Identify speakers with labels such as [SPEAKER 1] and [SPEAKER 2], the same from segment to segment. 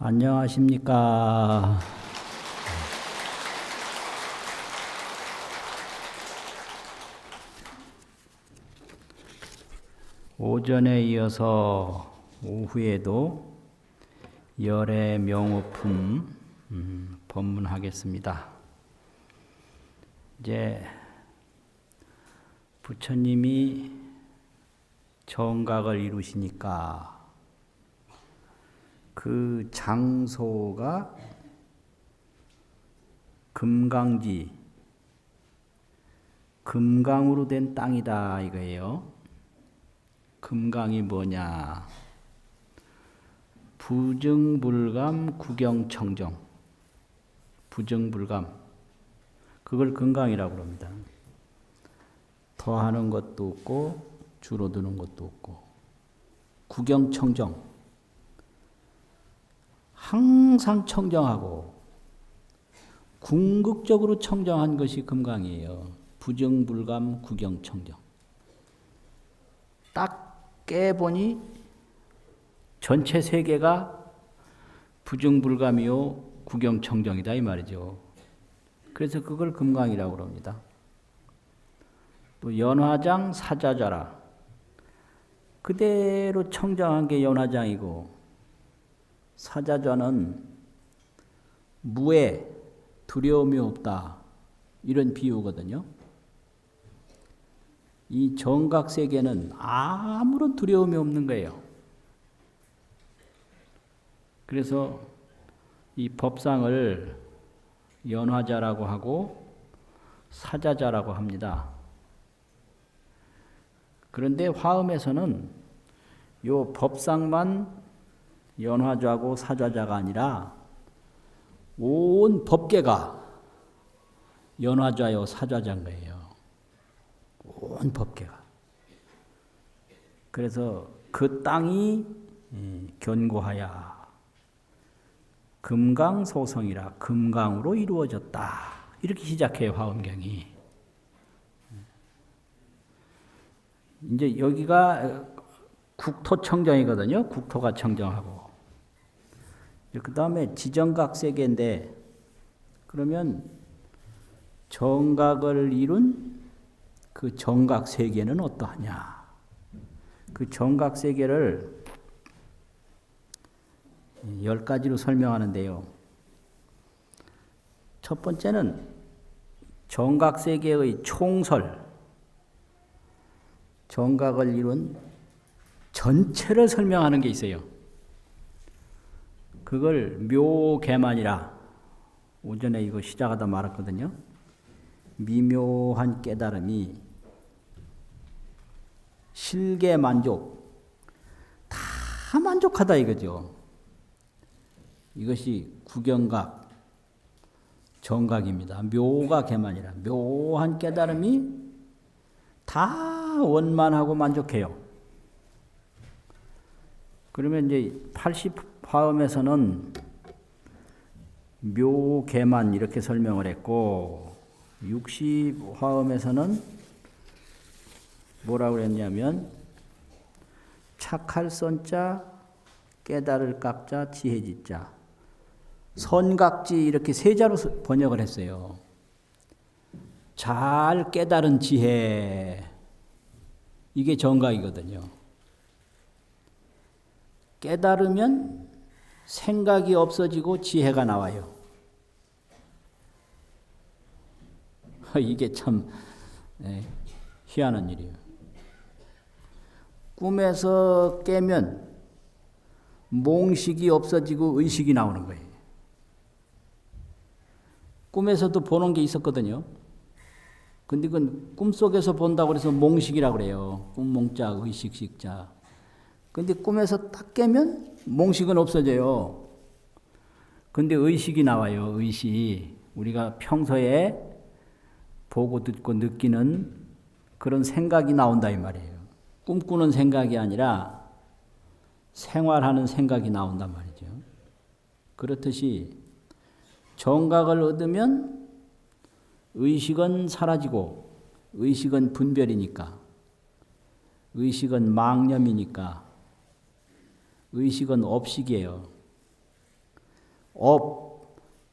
[SPEAKER 1] 안녕하십니까. 오전에 이어서 오후에도 열의 명호품 법문하겠습니다. 이제 부처님이 정각을 이루시니까 그 장소가 금강지, 금강으로 된 땅이다 이거예요. 금강이 뭐냐? 부증불감 구경청정. 부증불감. 그걸 금강이라고 합니다. 더하는 것도 없고 줄어드는 것도 없고. 구경청정. 항상 청정하고 궁극적으로 청정한 것이 금강이에요. 부증불감 구경청정. 딱 깨보니 전체 세계가 부증불감이요 구경청정이다 이 말이죠. 그래서 그걸 금강이라고 합니다. 또 연화장 사자자라. 그대로 청정한 게 연화장이고 사자자는 무에 두려움이 없다 이런 비유거든요. 이 정각세계는 아무런 두려움이 없는 거예요. 그래서 이 법상을 연화자라고 하고 사자자라고 합니다. 그런데 화엄에서는 요 법상만 연화자고 사자자가 아니라 온 법계가 연화자요 사자자인 거예요. 온 법계가. 그래서 그 땅이 견고하야 금강소성이라 금강으로 이루어졌다. 이렇게 시작해요 화엄경이. 이제 여기가 국토청정이거든요. 국토가 청정하고. 그 다음에 지정각세계인데 그러면 정각을 이룬 그 정각세계는 어떠하냐. 그 정각세계를 10가지로 설명하는데요. 첫 번째는 정각세계의 총설, 정각을 이룬 전체를 설명하는 게 있어요. 그걸 묘계만이라 오전에 이거 시작하다 말았거든요. 미묘한 깨달음이 실계만족, 다 만족하다 이거죠. 이것이 구경각, 정각입니다. 묘가 계만이라 묘한 깨달음이 다 원만하고 만족해요. 그러면 이제 80화음에서는 묘계만 이렇게 설명을 했고 60화음에서는 뭐라고 그랬냐면 착할 선자, 깨달을 각자, 지혜지자, 선각지 이렇게 세 자로 번역을 했어요. 잘 깨달은 지혜, 이게 정각이거든요. 깨달으면 생각이 없어지고 지혜가 나와요. 이게 참 희한한 일이에요. 꿈에서 깨면 몽식이 없어지고 의식이 나오는 거예요. 꿈에서도 보는 게 있었거든요. 근데 그건 꿈속에서 본다고 해서 몽식이라고 그래요. 꿈몽자, 의식식자. 근데 꿈에서 딱 깨면 몽식은 없어져요. 근데 의식이 나와요. 의식. 우리가 평소에 보고 듣고 느끼는 그런 생각이 나온다 이 말이에요. 꿈꾸는 생각이 아니라 생활하는 생각이 나온단 말이죠. 그렇듯이 정각을 얻으면 의식은 사라지고 의식은 분별이니까 의식은 망념이니까 의식은 업식이에요.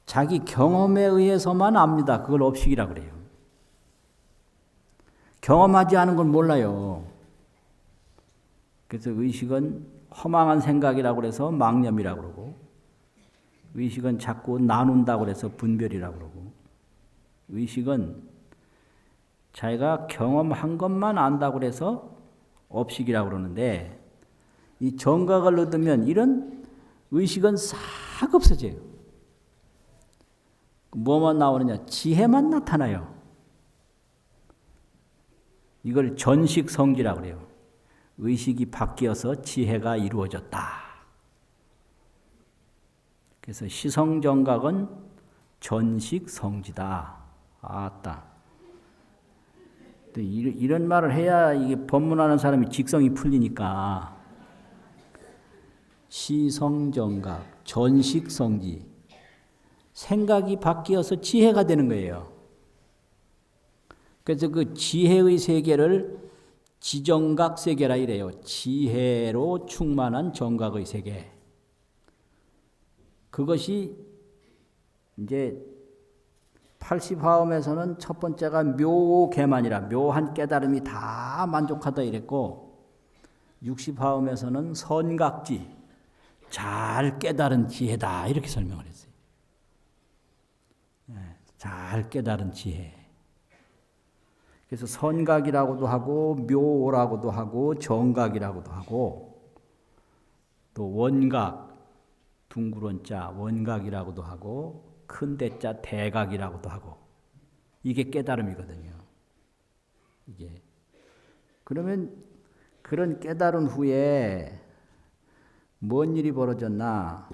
[SPEAKER 1] 자기 경험에 의해서만 압니다. 그걸 업식이라 그래요. 경험하지 않은 건 몰라요. 그래서 의식은 허망한 생각이라고 그래서 망념이라고 그러고, 의식은 자꾸 나눈다고 그래서 분별이라고 그러고, 의식은 자기가 경험한 것만 안다고 그래서 업식이라고 그러는데, 이 정각을 얻으면 이런 의식은 싹 없어져요. 뭐만 나오느냐? 지혜만 나타나요. 이걸 전식성지라고 그래요. 의식이 바뀌어서 지혜가 이루어졌다. 그래서 시성정각은 전식성지다. 아따. 이런 말을 해야 이게 법문하는 사람이 직성이 풀리니까. 시성정각, 전식성지. 생각이 바뀌어서 지혜가 되는 거예요. 그래서 그 지혜의 세계를 지정각 세계라 이래요. 지혜로 충만한 정각의 세계. 그것이 이제 80화음에서는 첫 번째가 묘계만이라 묘한 깨달음이 다 만족하다 이랬고, 60화음에서는 선각지, 잘 깨달은 지혜다 이렇게 설명을 했어요. 잘 깨달은 지혜. 그래서 선각이라고도 하고 묘라고도 하고 정각이라고도 하고, 또 원각, 둥그런 자 원각이라고도 하고, 큰 대자 대각이라고도 하고, 이게 깨달음이거든요. 이게 그러면 그런 깨달은 후에 뭔 일이 벌어졌나?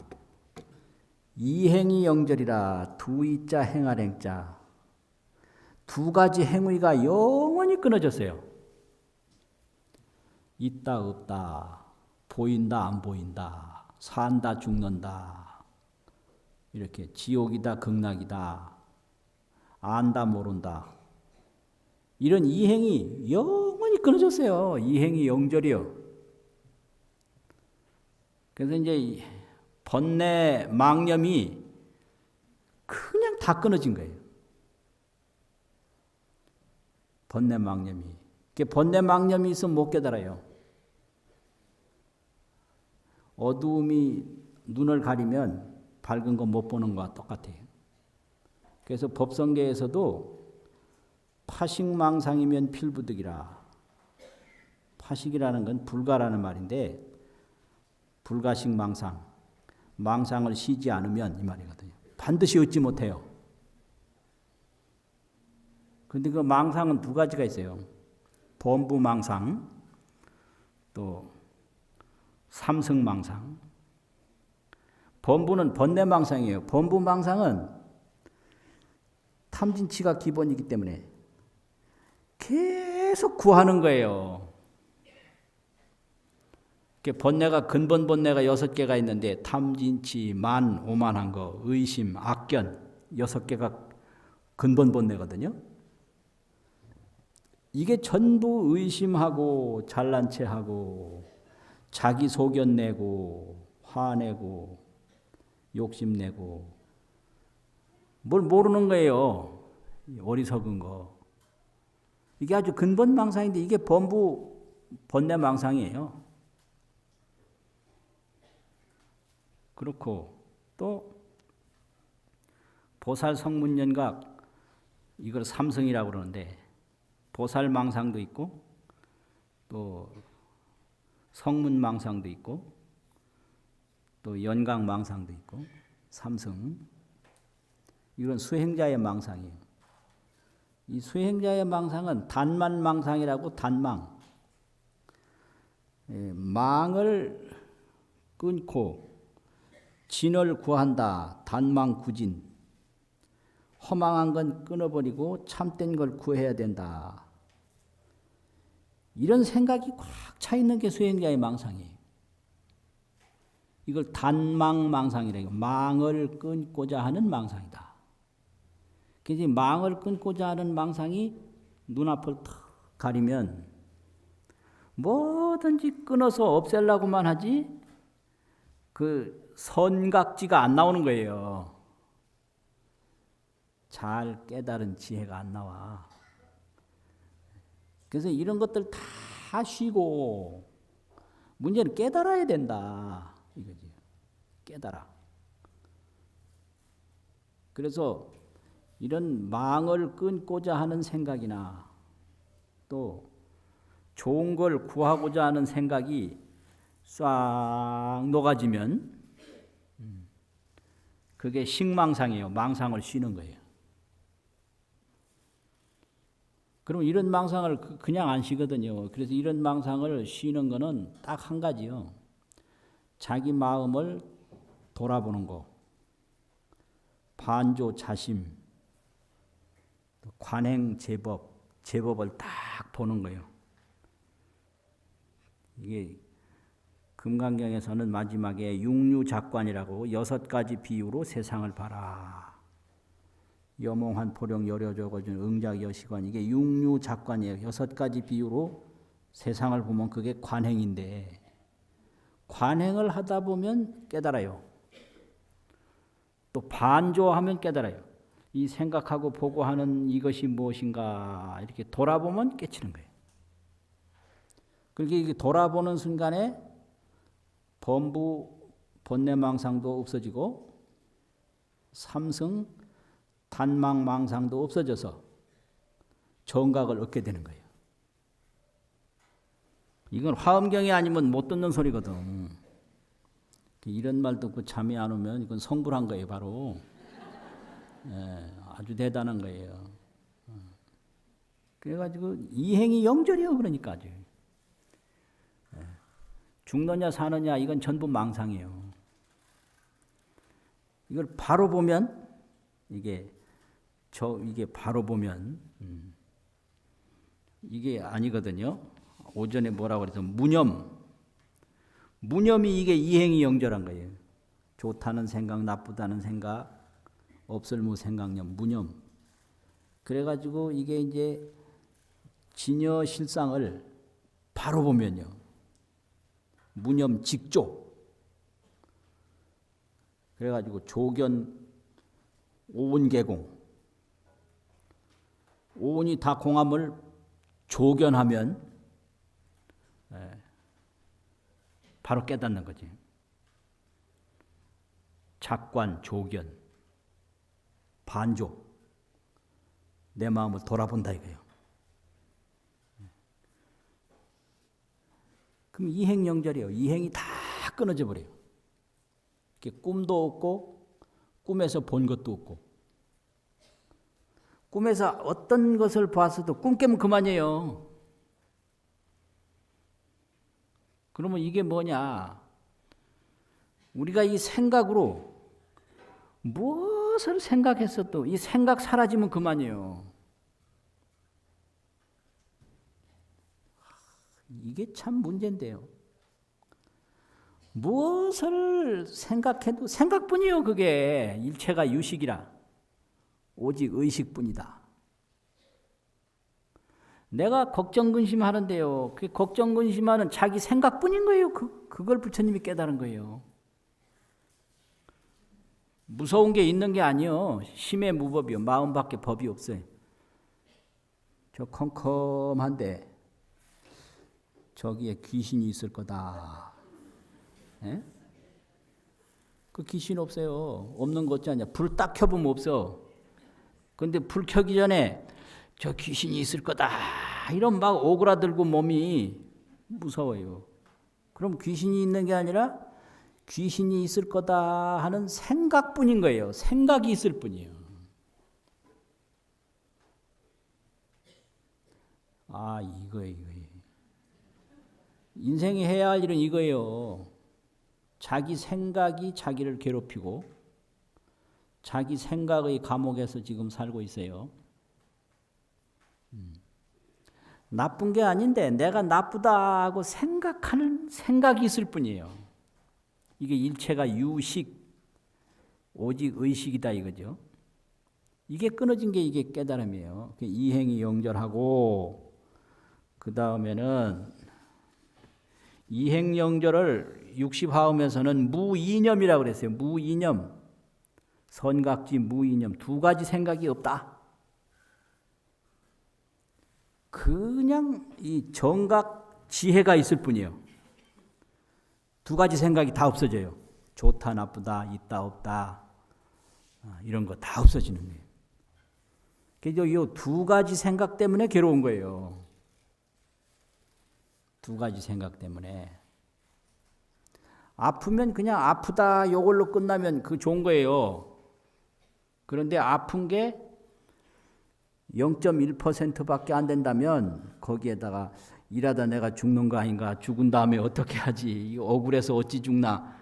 [SPEAKER 1] 이행이 영절이라 두이자 행할행자, 두 가지 행위가 영원히 끊어졌어요. 있다 없다, 보인다 안 보인다, 산다 죽는다, 이렇게 지옥이다 극락이다, 안다 모른다, 이런 이행이 영원히 끊어졌어요. 이행이 영절이요. 그래서 이제 번뇌 망념이 그냥 다 끊어진 거예요. 번뇌 망념이. 번뇌 망념이 있으면 못 깨달아요. 어두움이 눈을 가리면 밝은 거 못 보는 거와 똑같아요. 그래서 법성계에서도 파식망상이면 필부득이라. 파식이라는 건 불가라는 말인데, 불가식망상, 망상을 쉬지 않으면 이 말이거든요. 반드시 얻지 못해요. 그런데 그 망상은 두 가지가 있어요. 범부망상, 또 삼승망상. 범부는 번뇌망상이에요. 범부망상은 탐진치가 기본이기 때문에 계속 구하는 거예요. 번뇌가 근본 번뇌가 6개가 있는데, 탐진치, 만, 오만한 거, 의심, 악견 6개가 근본 번뇌거든요. 이게 전부 의심하고 잘난 체하고 자기 속여내고 화내고 욕심내고 뭘 모르는 거예요. 어리석은 거. 이게 아주 근본 망상인데 이게 범부 번뇌 망상이에요. 그렇고 또 보살 성문연각, 이걸 삼성이라고 그러는데, 보살 망상도 있고 또 성문 망상도 있고 또 연각 망상도 있고 삼성. 이건 수행자의 망상이에요. 이 수행자의 망상은 단만 망상이라고, 단망. 망을 끊고 진을 구한다. 단망구진. 허망한 건 끊어버리고 참된 걸 구해야 된다. 이런 생각이 꽉 차 있는 게 수행자의 망상이에요. 이걸 단망망상이라고, 망을 끊고자 하는 망상이다. 그래서 망을 끊고자 하는 망상이 눈앞을 탁 가리면 뭐든지 끊어서 없애려고만 하지, 그 선각지가 안 나오는 거예요. 잘 깨달은 지혜가 안 나와. 그래서 이런 것들 다 쉬고 문제는 깨달아야 된다 이거지. 깨달아. 그래서 이런 망을 끊고자 하는 생각이나 또 좋은 걸 구하고자 하는 생각이 싹 녹아지면 그게 식망상이에요. 망상을 쉬는 거예요. 그럼 이런 망상을 그냥 안 쉬거든요. 그래서 이런 망상을 쉬는 거는 딱 한 가지요. 자기 마음을 돌아보는 거. 반조 자심, 관행 제법, 제법을 딱 보는 거예요. 이게 금강경에서는 마지막에 육류작관이라고 6가지 비유로 세상을 봐라. 여몽한 포령 여려적어준 응작여시관 이게 육류작관이에요. 6가지 비유로 세상을 보면 그게 관행인데 관행을 하다 보면 깨달아요. 또 반조하면 깨달아요. 이 생각하고 보고 하는 이것이 무엇인가 이렇게 돌아보면 깨치는 거예요. 그렇게 돌아보는 순간에 범부 번뇌망상도 없어지고 삼승 단망망상도 없어져서 정각을 얻게 되는 거예요. 이건 화엄경이 아니면 못 듣는 소리거든. 이런 말 듣고 잠이 안 오면 이건 성불한 거예요, 바로. 아주 대단한 거예요. 그래가지고 이행이 영절이요, 그러니까 아주. 죽느냐 사느냐 이건 전부 망상이에요. 이걸 바로 보면 이게 바로 보면 이게 아니거든요. 오전에 뭐라고 그래서 무념이 이게 이행이 영절한 거예요. 좋다는 생각, 나쁘다는 생각, 없을무 생각념, 무념. 그래가지고 이게 이제 진여 실상을 바로 보면요. 무념 직조. 그래가지고 조견 오온개공. 오온이 다 공함을 조견하면 바로 깨닫는 거지. 작관, 조견, 반조. 내 마음을 돌아본다 이거예요. 그럼 이행영절이에요. 이행이 다 끊어져 버려요. 이렇게 꿈도 없고 꿈에서 본 것도 없고 꿈에서 어떤 것을 봤어도 꿈 깨면 그만이에요. 그러면 이게 뭐냐? 우리가 이 생각으로 무엇을 생각했어도 이 생각 사라지면 그만이에요. 이게 참 문제인데요. 무엇을 생각해도 생각뿐이에요. 그게 일체가 유식이라 오직 의식뿐이다. 내가 걱정 근심하는데요. 그 걱정 근심하는 자기 생각뿐인 거예요. 그걸 부처님이 깨달은 거예요. 무서운 게 있는 게 아니요. 심의 무법이요. 마음밖에 법이 없어요. 저 컴컴한데 저기에 귀신이 있을 거다. 에? 그 귀신 없어요. 없는 것 같지 않냐. 불 딱 켜보면 없어. 근데 불 켜기 전에 저 귀신이 있을 거다. 이런 막 오그라들고 몸이 무서워요. 그럼 귀신이 있는 게 아니라 귀신이 있을 거다 하는 생각뿐인 거예요. 생각이 있을 뿐이에요. 아, 이거예요. 인생이 해야 할 일은 이거예요. 자기 생각이 자기를 괴롭히고 자기 생각의 감옥에서 지금 살고 있어요. 나쁜 게 아닌데 내가 나쁘다고 생각하는 생각이 있을 뿐이에요. 이게 일체가 유식, 오직 의식이다 이거죠. 이게 끊어진 게 이게 깨달음이에요. 이행이 영절하고 그 다음에는 이행영절을 육십화음에서는 무이념이라고 그랬어요. 무이념. 선각지 무이념. 두 가지 생각이 없다. 그냥 이 정각 지혜가 있을 뿐이에요. 두 가지 생각이 다 없어져요. 좋다, 나쁘다, 있다, 없다. 이런 거 다 없어지는 거예요. 그래서 이 두 가지 생각 때문에 괴로운 거예요. 두 가지 생각 때문에. 아프면 그냥 아프다 이걸로 끝나면 그 좋은 거예요. 그런데 아픈 게 0.1%밖에 안 된다면 거기에다가 일하다 내가 죽는 거 아닌가, 죽은 다음에 어떻게 하지, 억울해서 어찌 죽나,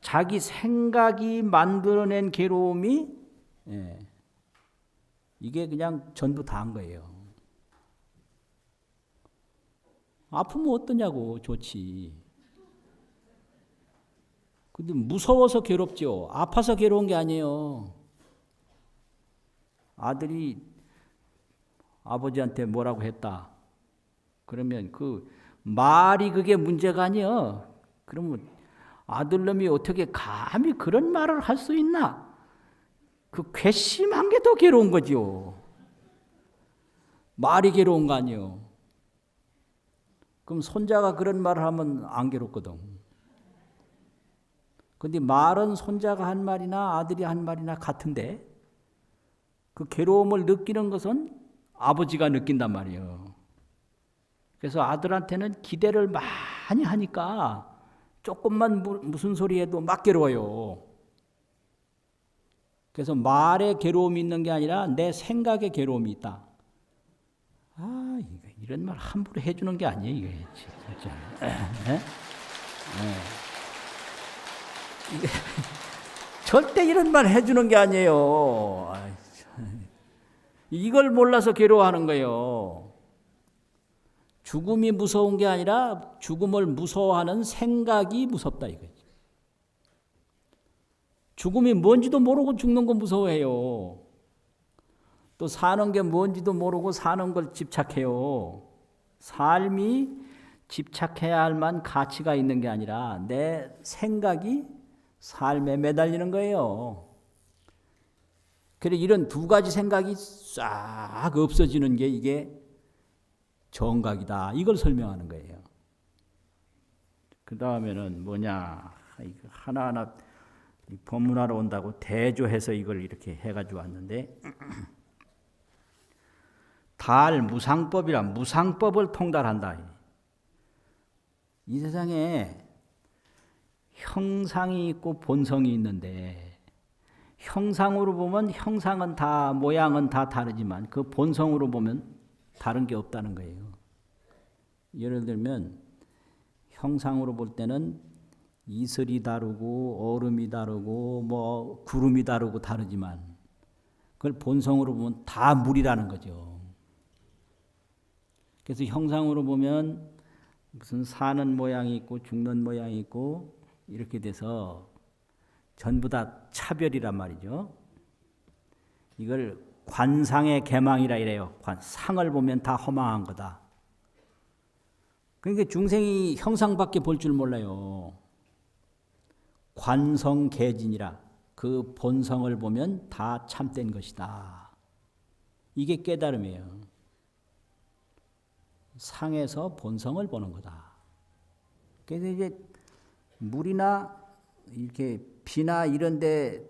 [SPEAKER 1] 자기 생각이 만들어낸 괴로움이 이게 그냥 전부 다 한 거예요. 아프면 어떠냐고, 좋지. 근데 무서워서 괴롭죠. 아파서 괴로운 게 아니에요. 아들이 아버지한테 뭐라고 했다. 그러면 그 말이 그게 문제가 아니야. 그러면 아들놈이 어떻게 감히 그런 말을 할 수 있나? 그 괘씸한 게 더 괴로운 거지요. 말이 괴로운 거 아니요. 그럼 손자가 그런 말을 하면 안 괴롭거든. 근데 말은 손자가 한 말이나 아들이 한 말이나 같은데 그 괴로움을 느끼는 것은 아버지가 느낀단 말이에요. 그래서 아들한테는 기대를 많이 하니까 조금만 무슨 소리 해도 막 괴로워요. 그래서 말에 괴로움이 있는 게 아니라 내 생각에 괴로움이 있다. 이런 말 함부로 해주는 게 아니에요. 이게 진짜. 이게 절대 이런 말 해주는 게 아니에요. 이걸 몰라서 괴로워하는 거예요. 죽음이 무서운 게 아니라 죽음을 무서워하는 생각이 무섭다 이거지. 죽음이 뭔지도 모르고 죽는 거 무서워해요. 또 사는 게 뭔지도 모르고 사는 걸 집착해요. 삶이 집착해야 할 만 가치가 있는 게 아니라 내 생각이 삶에 매달리는 거예요. 그래 이런 두 가지 생각이 싹 없어지는 게 이게 정각이다. 이걸 설명하는 거예요. 그 다음에는 뭐냐. 하나하나 법문하러 온다고 대조해서 이걸 이렇게 해가지고 왔는데 달 무상법이라 무상법을 통달한다. 이 세상에 형상이 있고 본성이 있는데 형상으로 보면 형상은 다 모양은 다 다르지만 그 본성으로 보면 다른 게 없다는 거예요. 예를 들면 형상으로 볼 때는 이슬이 다르고 얼음이 다르고 뭐 구름이 다르고 다르지만 그걸 본성으로 보면 다 물이라는 거죠. 그래서 형상으로 보면 무슨 사는 모양이 있고 죽는 모양이 있고 이렇게 돼서 전부 다 차별이란 말이죠. 이걸 관상의 개망이라 이래요. 상을 보면 다 허망한 거다. 그러니까 중생이 형상밖에 볼 줄 몰라요. 관성개진이라 그 본성을 보면 다 참된 것이다. 이게 깨달음이에요. 상에서 본성을 보는 거다. 그래서 이제 물이나 이렇게 비나 이런 데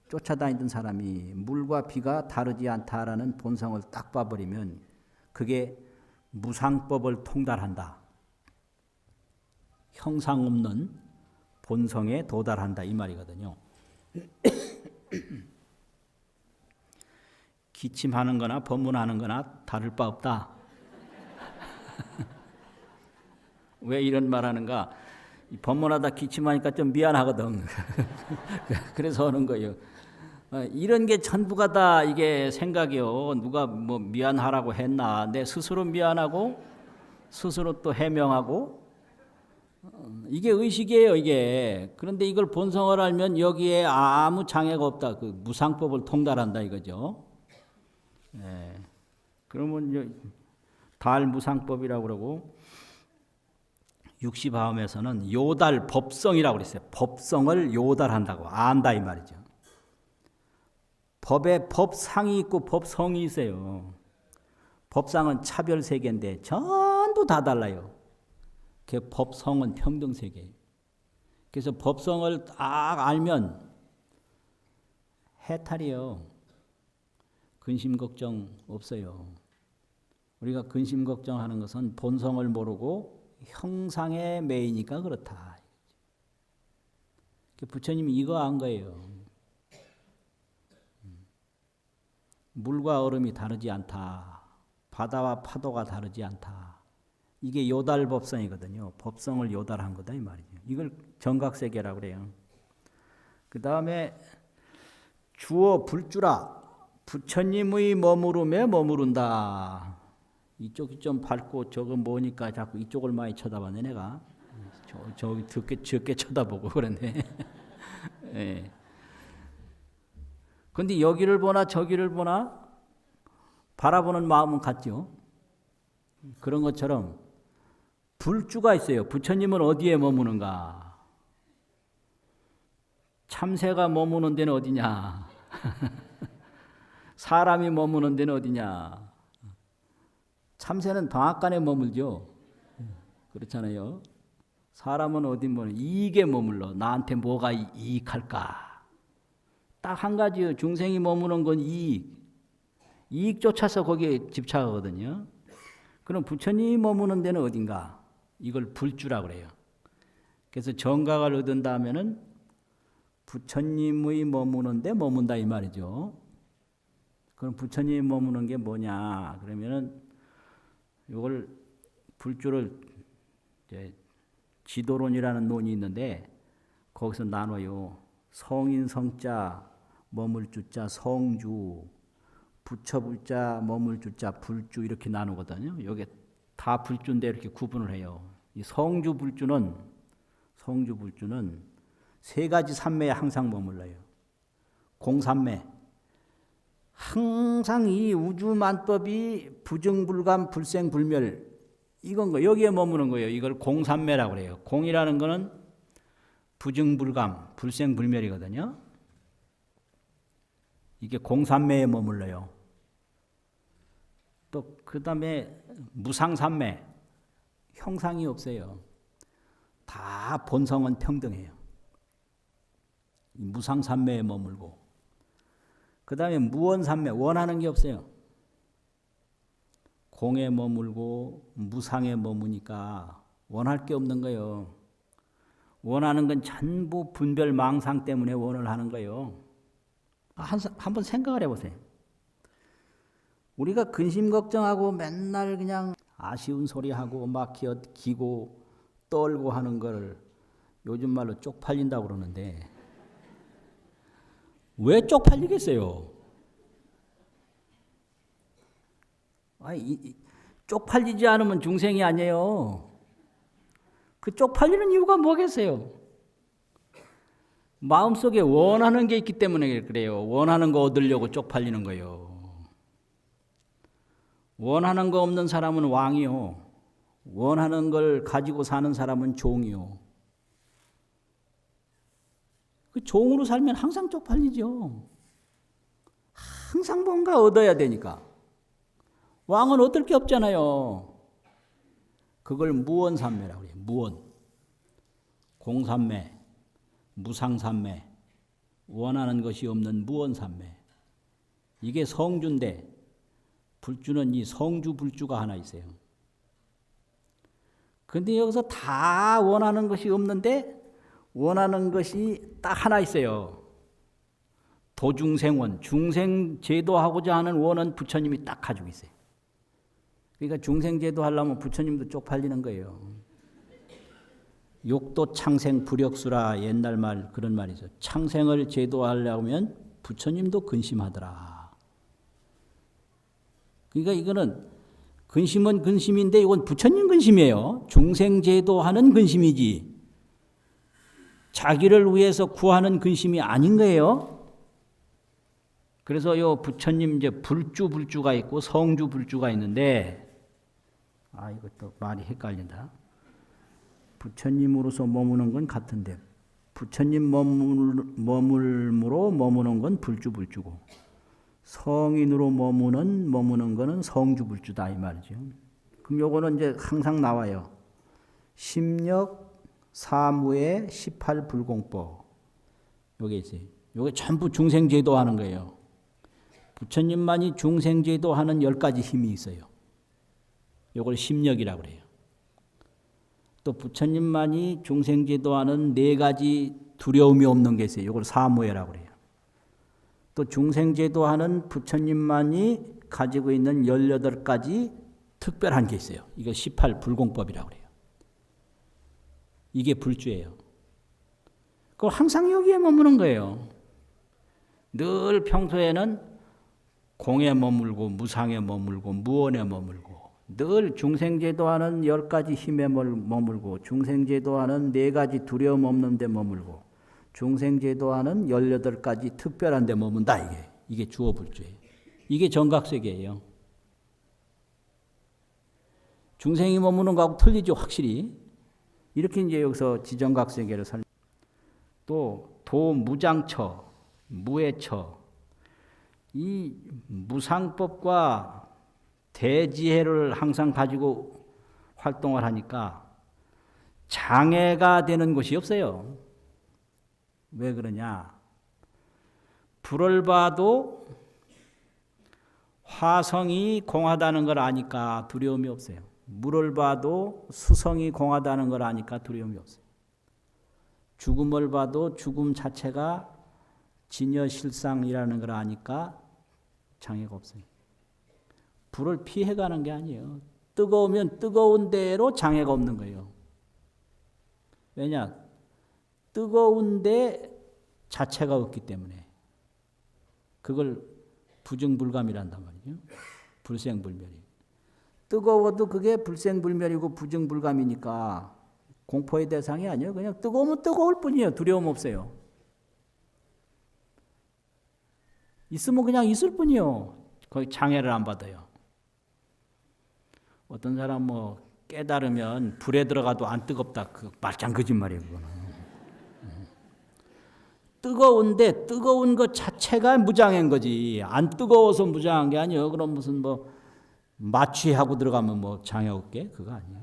[SPEAKER 1] 쫓아다니던 사람이 물과 비가 다르지 않다라는 본성을 딱 봐버리면 그게 무상법을 통달한다. 형상 없는 본성에 도달한다 이 말이거든요. 기침하는 거나 법문하는 거나 다를 바 없다. 왜 이런 말 하는가? 법문하다 기침하니까 좀 미안하거든. 그래서 하는 거예요. 이런 게 전부가 다 이게 생각이요. 누가 뭐 미안하라고 했나? 내 스스로 미안하고 스스로 또 해명하고 이게 의식이에요. 이게. 그런데 이걸 본성을 알면 여기에 아무 장애가 없다. 그 무상법을 통달한다 이거죠. 예. 그러면 달 무상법이라고 그러고 육시바움에서는 요달 법성이라고 그랬어요. 법성을 요달한다고 안다 이 말이죠. 법에 법상이 있고 법성이 있어요. 법상은 차별 세계인데 전부 다 달라요. 그 법성은 평등 세계예요. 그래서 법성을 딱 알면 해탈이요. 근심 걱정 없어요. 우리가 근심 걱정하는 것은 본성을 모르고 형상에 매이니까 그렇다. 부처님이 이거 안 거예요. 물과 얼음이 다르지 않다. 바다와 파도가 다르지 않다. 이게 요달법성이거든요. 법성을 요달한 거다 이 말이죠. 이걸 정각세계라고 그래요. 그 다음에 주어 불주라. 부처님의 머무름에 머무른다. 이쪽이 좀 밝고 저거 뭐니까 자꾸 이쪽을 많이 쳐다봤네 내가. 저기 적게 쳐다보고 그러네. 예. 근데 여기를 보나 저기를 보나 바라보는 마음은 같죠. 그런 것처럼 불주가 있어요. 부처님은 어디에 머무는가? 참새가 머무는 데는 어디냐? 사람이 머무는 데는 어디냐? 참새는 방앗간에 머물죠. 그렇잖아요. 사람은 어디 머물러? 이익에 머물러. 나한테 뭐가 이익할까? 딱 한 가지요. 중생이 머무는 건 이익. 이익 쫓아서 거기에 집착하거든요. 그럼 부처님이 머무는 데는 어딘가? 이걸 불주라 그래요. 그래서 정각을 얻은다 하면은 부처님의 머무는 데 머문다 이 말이죠. 그럼 부처님이 머무는 게 뭐냐? 그러면은 이걸 불주를 이제 지도론이라는 논이 있는데 거기서 나눠요. 성인 성자 머물 주자 성주, 부처불자 머물 주자 불주 이렇게 나누거든요. 이게 다 불주인데 이렇게 구분을 해요. 이 성주불주는 세 가지 삼매에 항상 머물러요. 공삼매. 항상 이 우주만법이 부증불감 불생불멸 이건 거 여기에 머무는 거예요. 이걸 공삼매라고 그래요. 공이라는 거는 부증불감 불생불멸이거든요. 이게 공삼매에 머물러요. 또 그 다음에 무상삼매 형상이 없어요. 다 본성은 평등해요. 무상삼매에 머물고 그 다음에 무원삼매 원하는 게 없어요. 공에 머물고 무상에 머무니까 원할 게 없는 거예요. 원하는 건 전부 분별 망상 때문에 원을 하는 거예요. 한번 생각을 해보세요. 우리가 근심 걱정하고 맨날 그냥 아쉬운 소리하고 막 기고 떨고 하는 걸 요즘 말로 쪽팔린다고 그러는데 왜 쪽팔리겠어요? 쪽팔리지 않으면 중생이 아니에요. 그 쪽팔리는 이유가 뭐겠어요? 마음속에 원하는 게 있기 때문에 그래요. 원하는 거 얻으려고 쪽팔리는 거예요. 원하는 거 없는 사람은 왕이요. 원하는 걸 가지고 사는 사람은 종이요. 그 종으로 살면 항상 쪽팔리죠. 항상 뭔가 얻어야 되니까. 왕은 얻을 게 없잖아요. 그걸 무원삼매라고 해요. 무원. 공삼매, 무상삼매, 원하는 것이 없는 무원삼매. 이게 성주인데 불주는 이 성주불주가 하나 있어요. 그런데 여기서 다 원하는 것이 없는데 원하는 것이 딱 하나 있어요. 도중생원, 중생 제도하고자 하는 원은 부처님이 딱 가지고 있어요. 그러니까 중생 제도하려면 부처님도 쪽팔리는 거예요. 욕도 창생 불역수라 옛날 말 그런 말이죠. 창생을 제도하려면 부처님도 근심하더라. 그러니까 이거는 근심은 근심인데 이건 부처님 근심이에요. 중생 제도하는 근심이지. 자기를 위해서 구하는 근심이 아닌 거예요. 그래서 요 부처님 이제 불주가 있고 성주불주가 있는데 이것도 말이 헷갈린다. 부처님으로서 머무는 건 같은데 부처님 머물므로 머무는 건 불주불주고 성인으로 머무는 거는 성주불주다 이 말이죠. 그럼 요거는 이제 항상 나와요. 십력 사무의 18불공법 요게 있어요. 요게 전부 중생제도 하는 거예요. 부처님만이 중생제도 하는 10가지 힘이 있어요. 요걸 십력이라고 그래요. 또 부처님만이 중생제도 하는 4가지 두려움이 없는 게 있어요. 요걸 사무예라고 그래요. 또 중생제도 하는 부처님만이 가지고 있는 18가지 특별한 게 있어요. 이거 18불공법이라고 그래요. 이게 불주예요. 그걸 항상 여기에 머무는 거예요. 늘 평소에는 공에 머물고 무상에 머물고 무언에 머물고 늘 중생제도하는 10가지 힘에 머물고 중생제도하는 4가지 두려움 없는 데 머물고 중생제도하는 18가지 특별한 데 머문다. 이게 주어불주예요. 이게 정각세계예요. 중생이 머무는 거하고 틀리죠, 확실히. 이렇게 이제 여기서 지정각세계를 또 도무장처, 무해처, 이 무상법과 대지혜를 항상 가지고 활동을 하니까 장애가 되는 곳이 없어요. 왜 그러냐? 불을 봐도 화성이 공하다는 걸 아니까 두려움이 없어요. 물을 봐도 수성이 공하다는 걸 아니까 두려움이 없어요. 죽음을 봐도 죽음 자체가 진여실상이라는 걸 아니까 장애가 없어요. 불을 피해가는 게 아니에요. 뜨거우면 뜨거운 대로 장애가 없는 거예요. 왜냐? 뜨거운 데 자체가 없기 때문에. 그걸 부증불감이란단 말이죠. 불생불멸이. 뜨거워도 그게 불생불멸이고 부증불감이니까 공포의 대상이 아니에요. 그냥 뜨거우면 뜨거울 뿐이에요. 두려움 없어요. 있으면 그냥 있을 뿐이요. 거기 장애를 안 받아요. 어떤 사람 깨달으면 불에 들어가도 안 뜨겁다. 그 말짱 거짓말이에요. 그거는. 뜨거운데 뜨거운 것 자체가 무장한 거지. 안 뜨거워서 무장한 게 아니에요. 그럼 무슨 마취하고 들어가면 장애 없게? 그거 아니에요.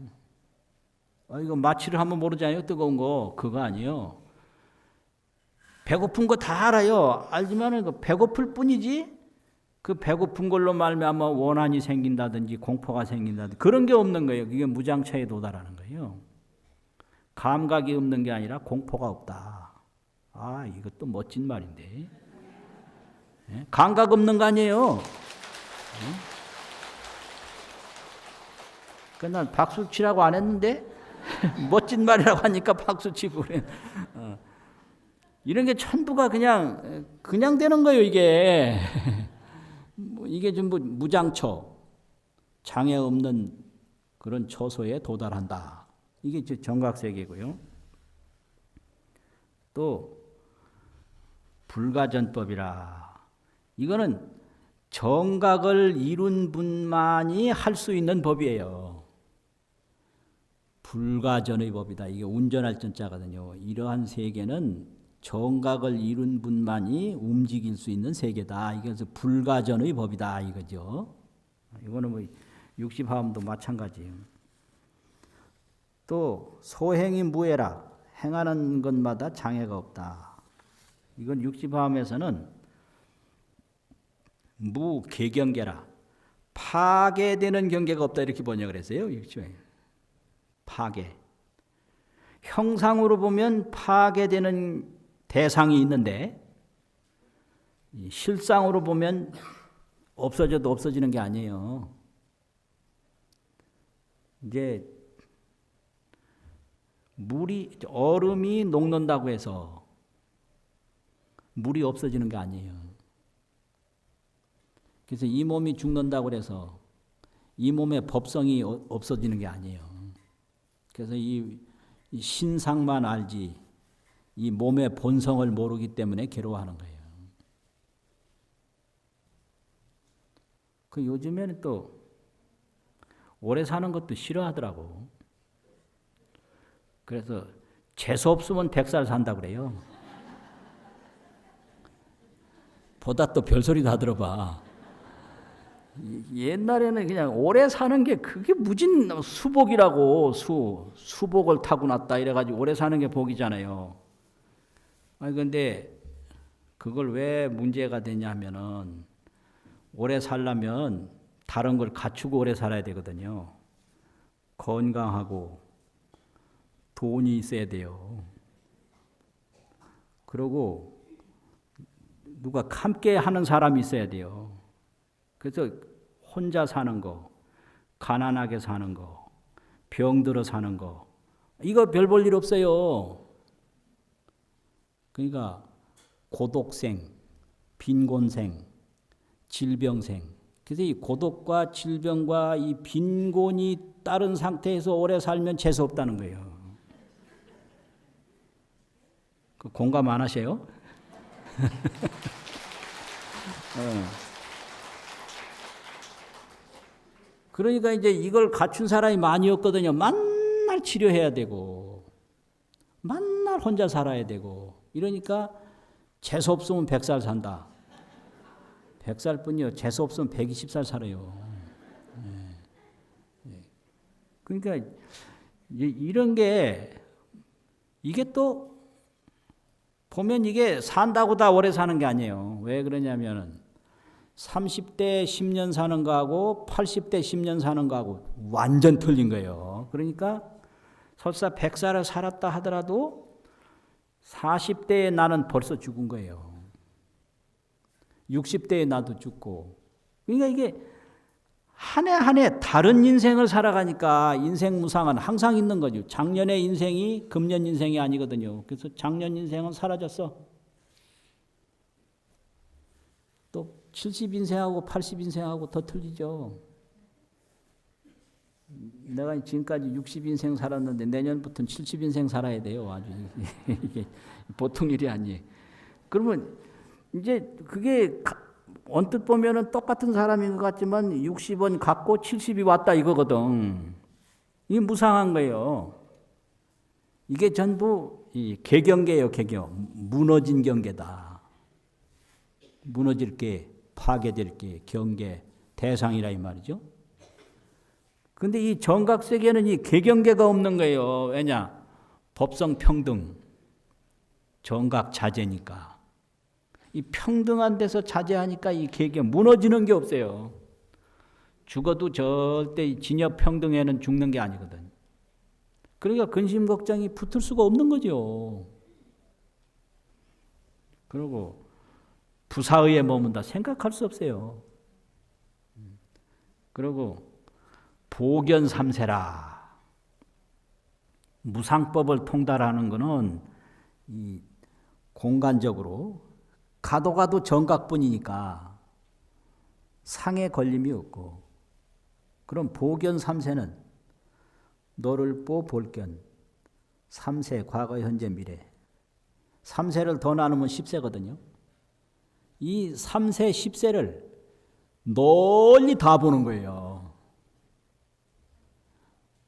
[SPEAKER 1] 이거 마취를 하면 모르잖아요. 뜨거운 거. 그거 아니에요. 배고픈 거 다 알아요. 알지만 배고플 뿐이지 그 배고픈 걸로 말미암아 원한이 생긴다든지 공포가 생긴다든지 그런 게 없는 거예요. 그게 무장처에 도달하는 거예요. 감각이 없는 게 아니라 공포가 없다. 이것도 멋진 말인데. 감각 없는 거 아니에요. 난 박수 치라고 안 했는데 멋진 말이라고 하니까 박수 치고 그래. 이런 게 전부가 그냥 되는 거예요. 이게 이게 전부 무장처, 장애 없는 그런 처소에 도달한다. 이게 정각세계고요. 또 불가전법이라. 이거는 정각을 이룬 분만이 할 수 있는 법이에요. 불가전의 법이다. 이게 운전할 전자거든요. 이러한 세계는 정각을 이룬 분만이 움직일 수 있는 세계다. 이것은 불가전의 법이다. 이거죠. 이거는 육십화엄도 마찬가지예요. 또 소행이 무해라. 행하는 것마다 장애가 없다. 이건 육십화엄에서는 무개경계라. 파괴되는 경계가 없다. 이렇게 번역을 했어요. 파괴. 형상으로 보면 파괴되는 대상이 있는데 실상으로 보면 없어져도 없어지는 게 아니에요. 이제 얼음이 녹는다고 해서 물이 없어지는 게 아니에요. 그래서 이 몸이 죽는다고 해서 이 몸의 법성이 없어지는 게 아니에요. 그래서 이 신상만 알지 이 몸의 본성을 모르기 때문에 괴로워하는 거예요. 요즘에는 또 오래 사는 것도 싫어하더라고. 그래서 재수 없으면 100살 산다 그래요. 보다 또 별소리 다 들어봐. 옛날에는 그냥 오래 사는 게 그게 무진 수복이라고, 수복을 타고났다 이래가지고 오래 사는 게 복이잖아요. 아니 근데 그걸 왜 문제가 되냐면은 오래 살려면 다른 걸 갖추고 오래 살아야 되거든요. 건강하고 돈이 있어야 돼요. 그리고 누가 함께 하는 사람이 있어야 돼요. 그래서 혼자 사는 거, 가난하게 사는 거, 병들어 사는 거, 이거 별 볼 일 없어요. 그러니까 고독생, 빈곤생, 질병생. 그래서 이 고독과 질병과 이 빈곤이 따른 상태에서 오래 살면 재수 없다는 거예요. 그 공감 안 하세요? 그러니까 이제 이걸 갖춘 사람이 많이 없거든요. 맨날 치료해야 되고, 맨날 혼자 살아야 되고, 이러니까 재수 없으면 100살 산다. 100살 뿐이요. 재수 없으면 120살 살아요. 그러니까 이런 게, 이게 또 보면 이게 산다고 다 오래 사는 게 아니에요. 왜 그러냐면은 30대 10년 사는 거하고 80대 10년 사는 거하고 완전 틀린 거예요. 그러니까 설사 100살을 살았다 하더라도 40대에 나는 벌써 죽은 거예요. 60대에 나도 죽고. 그러니까 이게 한 해 한 해 다른 인생을 살아가니까 인생 무상은 항상 있는 거죠. 작년의 인생이 금년 인생이 아니거든요. 그래서 작년 인생은 사라졌어. 또 70인생하고 80인생하고 더 틀리죠. 내가 지금까지 60인생 살았는데 내년부터는 70인생 살아야 돼요. 아주 이게 보통 일이 아니에요. 그러면 이제 그게 언뜻 보면은 똑같은 사람인 것 같지만 60은 갔고 70이 왔다 이거거든. 이게 무상한 거예요. 이게 전부 이 개경계예요, 개경. 무너진 경계다. 무너질 게, 파괴될 게, 경계, 대상이라 이 말이죠. 근데 이 정각세계는 이 개경계가 없는 거예요. 왜냐? 법성 평등, 정각 자제니까. 이 평등한 데서 자제하니까 이 개경, 무너지는 게 없어요. 죽어도 절대 진여 평등에는 죽는 게 아니거든. 그러니까 근심 걱정이 붙을 수가 없는 거죠. 그리고 부사의에 머문다 생각할 수 없어요. 그리고 보견삼세라. 무상법을 통달하는 것은 이 공간적으로 가도 정각뿐이니까 상에 걸림이 없고, 그럼 보견삼세는 너를 볼견, 삼세 과거 현재 미래. 3세를 더 나누면 10세거든요. 이 3세 10세를 널리 다 보는 거예요.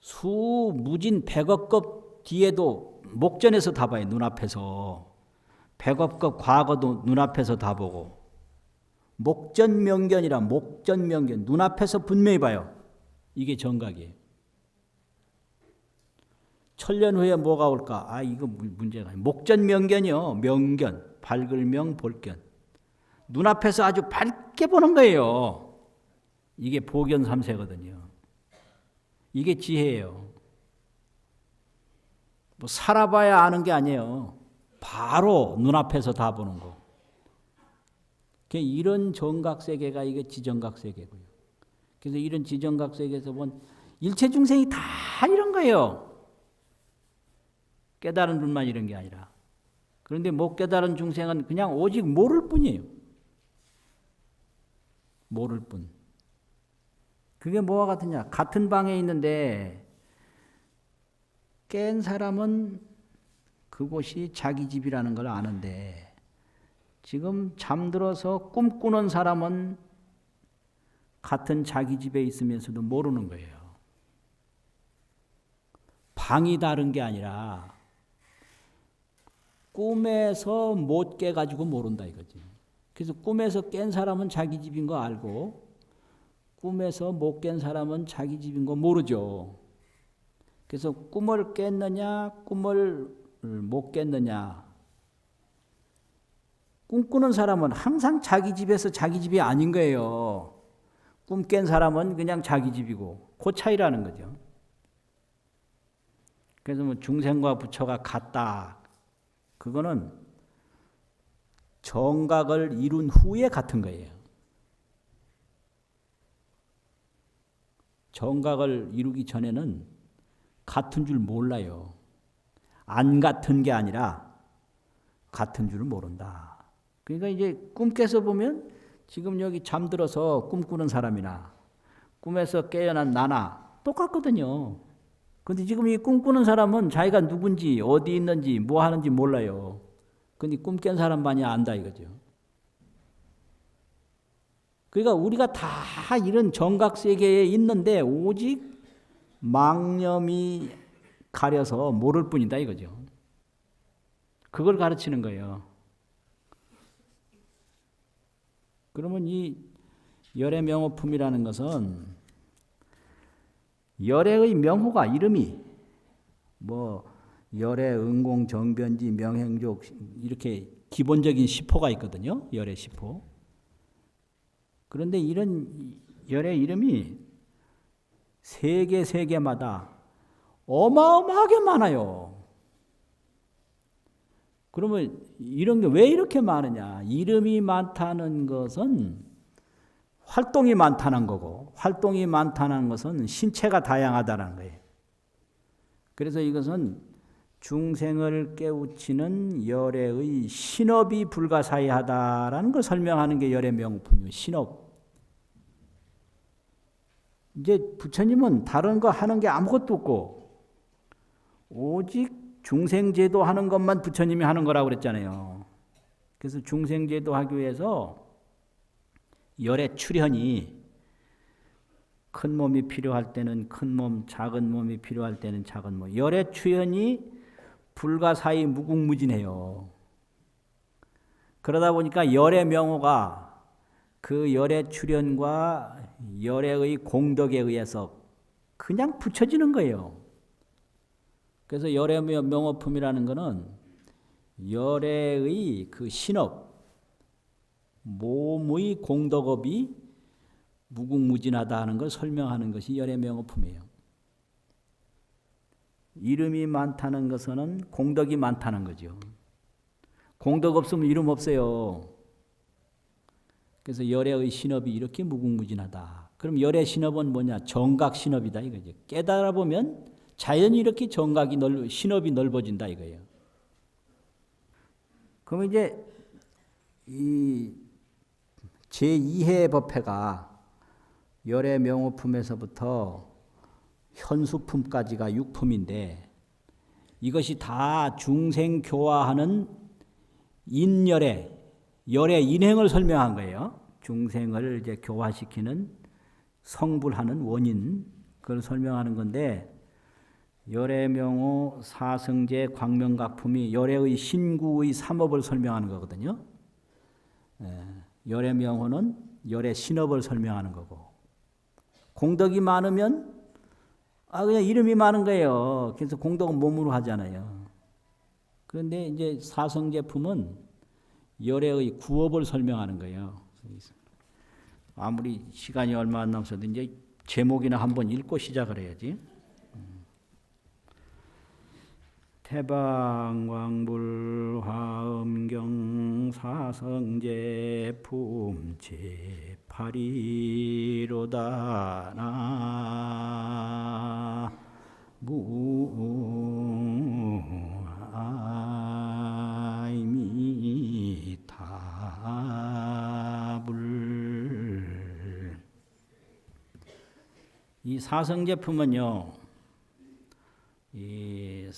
[SPEAKER 1] 수무진 백억급 뒤에도 목전에서 다 봐요. 눈앞에서. 백억급 과거도 눈앞에서 다 보고. 목전명견이라 목전명견. 눈앞에서 분명히 봐요. 이게 정각이에요. 천년 후에 뭐가 올까? 아, 이거 문제가 아니에요. 목전명견이요. 명견. 밝을 명, 볼견. 눈앞에서 아주 밝게 보는 거예요. 이게 보견 3세거든요. 이게 지혜예요. 뭐 살아봐야 아는 게 아니에요. 바로 눈앞에서 다 보는 거. 이런 정각세계가 이게 지정각세계고요. 그래서 이런 지정각세계에서 본 일체 중생이 다 이런 거예요. 깨달은 분만 이런 게 아니라. 그런데 못 깨달은 중생은 그냥 오직 모를 뿐이에요. 모를 뿐. 그게 뭐와 같으냐? 같은 방에 있는데 깬 사람은 그곳이 자기 집이라는 걸 아는데 지금 잠들어서 꿈꾸는 사람은 같은 자기 집에 있으면서도 모르는 거예요. 방이 다른 게 아니라 꿈에서 못 깨가지고 모른다 이거지. 그래서 꿈에서 깬 사람은 자기 집인 거 알고 꿈에서 못 깬 사람은 자기 집인 거 모르죠. 그래서 꿈을 깼느냐 꿈을 못 깼느냐. 꿈꾸는 사람은 항상 자기 집에서 자기 집이 아닌 거예요. 꿈 깬 사람은 그냥 자기 집이고 그 차이라는 거죠. 그래서 뭐 중생과 부처가 같다. 그거는 정각을 이룬 후에 같은 거예요. 정각을 이루기 전에는 같은 줄 몰라요. 안 같은 게 아니라 같은 줄 모른다. 그러니까 이제 꿈 깨서 보면 지금 여기 잠들어서 꿈꾸는 사람이나 꿈에서 깨어난 나나 똑같거든요. 근데 지금 이 꿈꾸는 사람은 자기가 누군지 어디 있는지 뭐 하는지 몰라요. 근데 꿈 깬 사람만이 안다 이거죠. 그러니까 우리가 다 이런 정각 세계에 있는데 오직 망념이 가려서 모를 뿐이다 이거죠. 그걸 가르치는 거예요. 그러면 이 열의 명호품이라는 것은 열의 명호가 이름이 뭐 열의 응공 정변지 명행족 이렇게 기본적인 시포가 있거든요. 열의 시포. 그런데 이런 열의 이름이 세계마다 어마어마하게 많아요. 그러면 이런 게 왜 이렇게 많으냐? 이름이 많다는 것은 활동이 많다는 거고, 활동이 많다는 것은 신체가 다양하다는 거예요. 그래서 이것은 중생을 깨우치는 열애의 신업이 불가사의하다라는 걸 설명하는 게 열의 명품이에요. 신업. 이제 부처님은 다른 거 하는 게 아무것도 없고 오직 중생제도 하는 것만 부처님이 하는 거라고 그랬잖아요. 그래서 중생제도 하기 위해서 열의 출현이 큰 몸이 필요할 때는 큰 몸, 작은 몸이 필요할 때는 작은 몸. 열의 출현이 불가사의 무궁무진해요. 그러다 보니까 열의 명호가 그 열의 출현과 열의 공덕에 의해서 그냥 붙여지는 거예요. 그래서 열의 명호품이라는 것은 열의 그 신업, 몸의 공덕업이 무궁무진하다 하는 걸 설명하는 것이 열의 명호품이에요. 이름이 많다는 것은 공덕이 많다는 거죠. 공덕 없으면 이름 없어요. 그래서 열의 신업이 이렇게 무궁무진하다. 그럼 열의 신업은 뭐냐? 정각 신업이다 이거죠. 깨달아 보면 자연히 이렇게 정각이 신업이 넓어진다 이거예요. 그럼 이제 이 제2회 법회가 열의 명호품에서부터 현수품까지가 6품인데 이것이 다 중생 교화하는 인열의 열의 인행을 설명한 거예요. 중생을 이제 교화시키는 성불하는 원인 그걸 설명하는 건데 열의 명호 사성제 광명각품이 열의 신구의 삼업을 설명하는 거거든요. 열의 명호는 열의 신업을 설명하는 거고 공덕이 많으면 그냥 이름이 많은 거예요. 그래서 공덕은 몸으로 하잖아요. 그런데 이제 사성제품은 열의 구업을 설명하는 거예요. 아무리 시간이 얼마 안 남았어도 이제 제목이나 한번 읽고 시작을 해야지. 태방광불 화엄경 사성제 품체 파리로다 나 무아이미타불. 이 사성제품은요, 이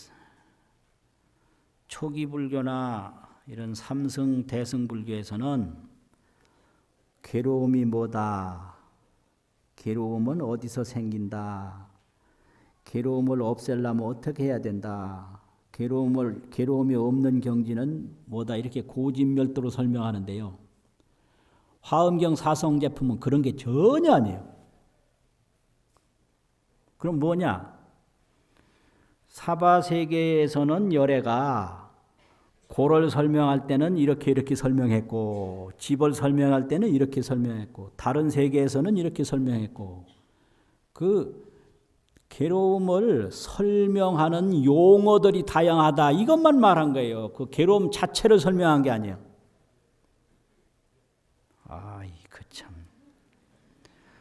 [SPEAKER 1] 초기 불교나 이런 삼성 대승 불교에서는 괴로움이 뭐다, 괴로움은 어디서 생긴다, 괴로움을 없애려면 어떻게 해야 된다. 괴로움이 없는 경지는 뭐다 이렇게 고진멸도로 설명하는데요. 화엄경 사성 제품은 그런 게 전혀 아니에요. 그럼 뭐냐? 사바세계에서는 열애가 고를 설명할 때는 이렇게 설명했고, 집을 설명할 때는 이렇게 설명했고, 다른 세계에서는 이렇게 설명했고, 그 괴로움을 설명하는 용어들이 다양하다. 이것만 말한 거예요. 그 괴로움 자체를 설명한 게 아니에요. 이거 참.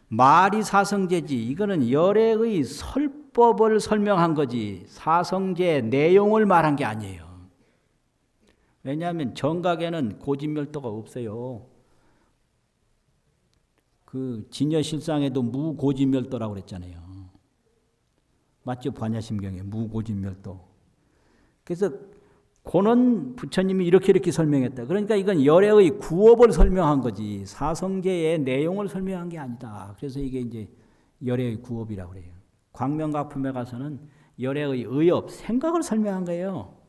[SPEAKER 1] 말이 사성제지. 이거는 열애의 설법을 설명한 거지. 사성제 내용을 말한 게 아니에요. 왜냐하면 정각에는 고진멸도가 없어요. 그 진여실상에도 무고진멸도라고 그랬잖아요. 맞죠? 반야심경에 무고진멸도. 그래서 고는 부처님이 이렇게 설명했다. 그러니까 이건 열애의 구업을 설명한 거지 사성제의 내용을 설명한 게 아니다. 그래서 이게 이제 열애의 구업이라고 그래요. 광명각품에 가서는 열애의 의업, 생각을 설명한 거예요.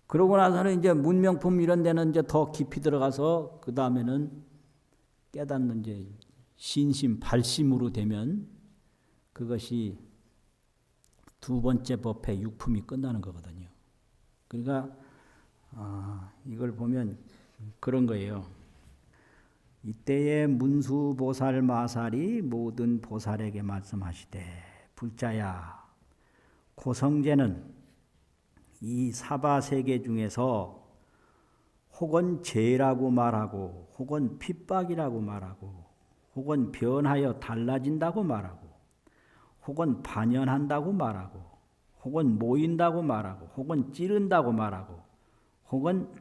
[SPEAKER 1] 그러고 나서는 이제 문명품 이런 데는 이제 더 깊이 들어가서 그 다음에는 깨닫는 이제 신심, 발심으로 되면 그것이 두 번째 법회 육품이 끝나는 거거든요. 그러니까 이걸 보면 그런 거예요. 이때에 문수보살 마살이 모든 보살에게 말씀하시되 불자야 고성제는 이 사바세계 중에서 혹은 죄라고 말하고 혹은 핍박이라고 말하고 혹은 변하여 달라진다고 말하고 혹은 반연한다고 말하고 혹은 모인다고 말하고 혹은 찌른다고 말하고 혹은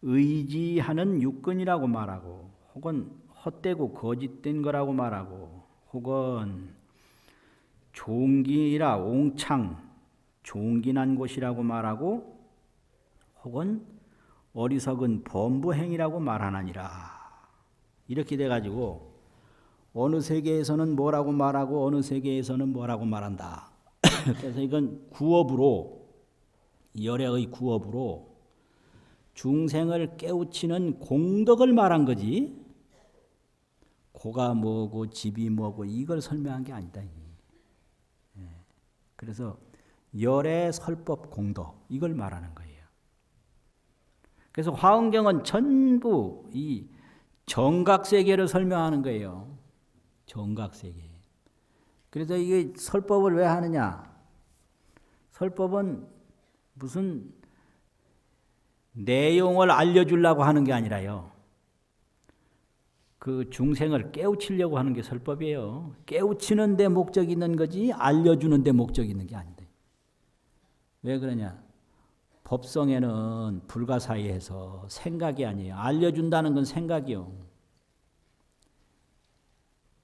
[SPEAKER 1] 의지하는 육근이라고 말하고 혹은 헛되고 거짓된 거라고 말하고 혹은 종기라 옹창 종긴한 곳이라고 말하고 혹은 어리석은 범부행이라고 말하나니라. 이렇게 돼가지고 어느 세계에서는 뭐라고 말하고 어느 세계에서는 뭐라고 말한다. 그래서 이건 구업으로 열애의 구업으로 중생을 깨우치는 공덕을 말한 거지 고가 뭐고 집이 뭐고 이걸 설명한 게 아니다. 그래서 열애 설법 공덕 이걸 말하는 거예요. 그래서 화엄경은 전부 이 정각세계를 설명하는 거예요. 정각세계. 그래서 이게 설법을 왜 하느냐? 설법은 무슨 내용을 알려주려고 하는 게 아니라요. 그 중생을 깨우치려고 하는 게 설법이에요. 깨우치는 데 목적이 있는 거지 알려주는 데 목적이 있는 게 아닌데. 왜 그러냐? 법성에는 불가사의해서 생각이 아니에요. 알려준다는 건 생각이요.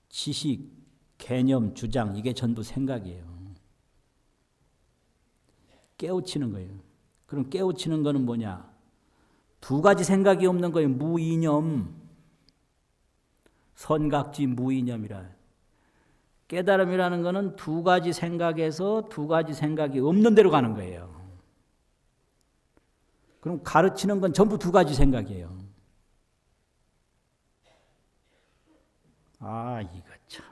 [SPEAKER 1] 지식, 개념, 주장 이게 전부 생각이에요. 깨우치는 거예요. 그럼 깨우치는 거는 뭐냐? 두 가지 생각이 없는 거예요. 무이념, 선각지 무이념이라. 깨달음이라는 거는 두 가지 생각에서 두 가지 생각이 없는 데로 가는 거예요. 그럼 가르치는 건 전부 두 가지 생각이에요. 이거 참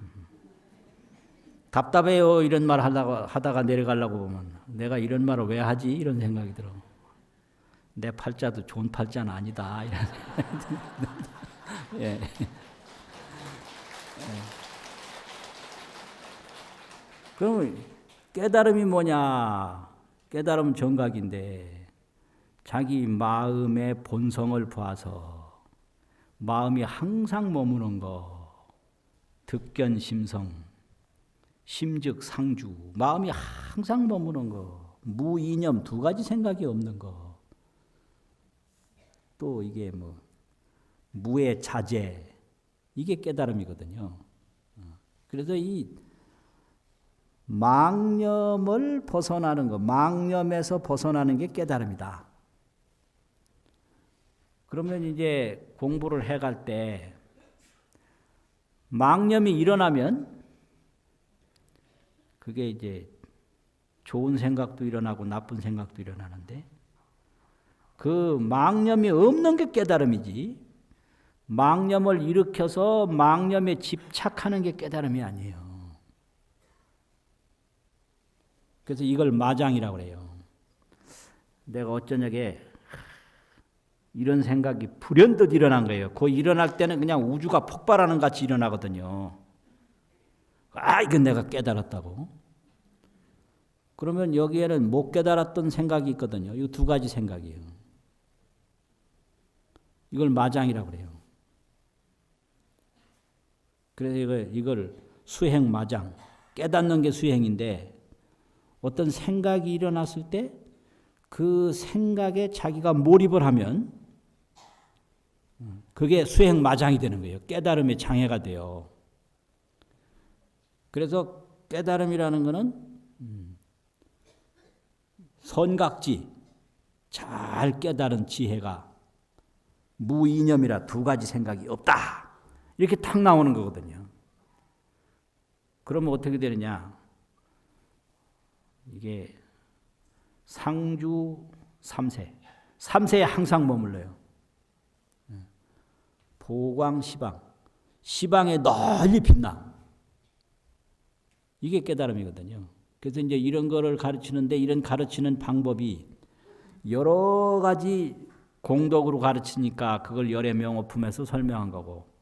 [SPEAKER 1] 답답해요. 이런 말 하다가 내려가려고 보면 내가 이런 말을 왜 하지? 이런 생각이 들어. 내 팔자도 좋은 팔자는 아니다. 이런 예. 그럼 깨달음이 뭐냐? 깨달음 정각인데 자기 마음의 본성을 봐서 마음이 항상 머무는 거, 득견심성, 심즉 상주, 마음이 항상 머무는 거, 무이념 두 가지 생각이 없는 거, 또 이게 뭐 무의 자제, 이게 깨달음이거든요. 그래서 이 망념을 벗어나는 거, 망념에서 벗어나는 게 깨달음이다. 그러면 이제 공부를 해갈 때 망념이 일어나면 그게 이제 좋은 생각도 일어나고 나쁜 생각도 일어나는데 그 망념이 없는 게 깨달음이지 망념을 일으켜서 망념에 집착하는 게 깨달음이 아니에요. 그래서 이걸 마장이라고 그래요. 내가 어쩌냐게 이런 생각이 불현듯 일어난 거예요. 그 일어날 때는 그냥 우주가 폭발하는 같이 일어나거든요. 아, 이건 내가 깨달았다고. 그러면 여기에는 못 깨달았던 생각이 있거든요. 이 두 가지 생각이에요. 이걸 마장이라고 그래요. 그래서 이걸 수행 마장, 깨닫는 게 수행인데 어떤 생각이 일어났을 때 그 생각에 자기가 몰입을 하면 그게 수행 마장이 되는 거예요. 깨달음의 장애가 돼요. 그래서 깨달음이라는 것은 선각지, 잘 깨달은 지혜가 무이념이라 두 가지 생각이 없다. 이렇게 탁 나오는 거거든요. 그러면 어떻게 되느냐? 이게 상주 3세. 3세에 항상 머물러요. 보광 시방. 시방에 널리 빛나. 이게 깨달음이거든요. 그래서 이제 이런 거를 가르치는데 이런 가르치는 방법이 여러 가지 공덕으로 가르치니까 그걸 열의 명호품에서 설명한 거고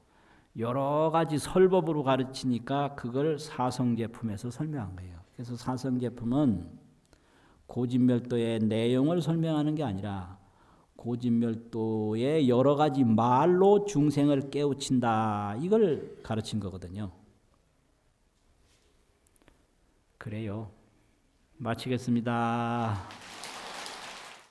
[SPEAKER 1] 여러 가지 설법으로 가르치니까 그걸 사성제품에서 설명한 거예요. 그래서 사성제품은 고진멸도의 내용을 설명하는 게 아니라 고진멸도의 여러 가지 말로 중생을 깨우친다. 이걸 가르친 거거든요. 그래요. 마치겠습니다.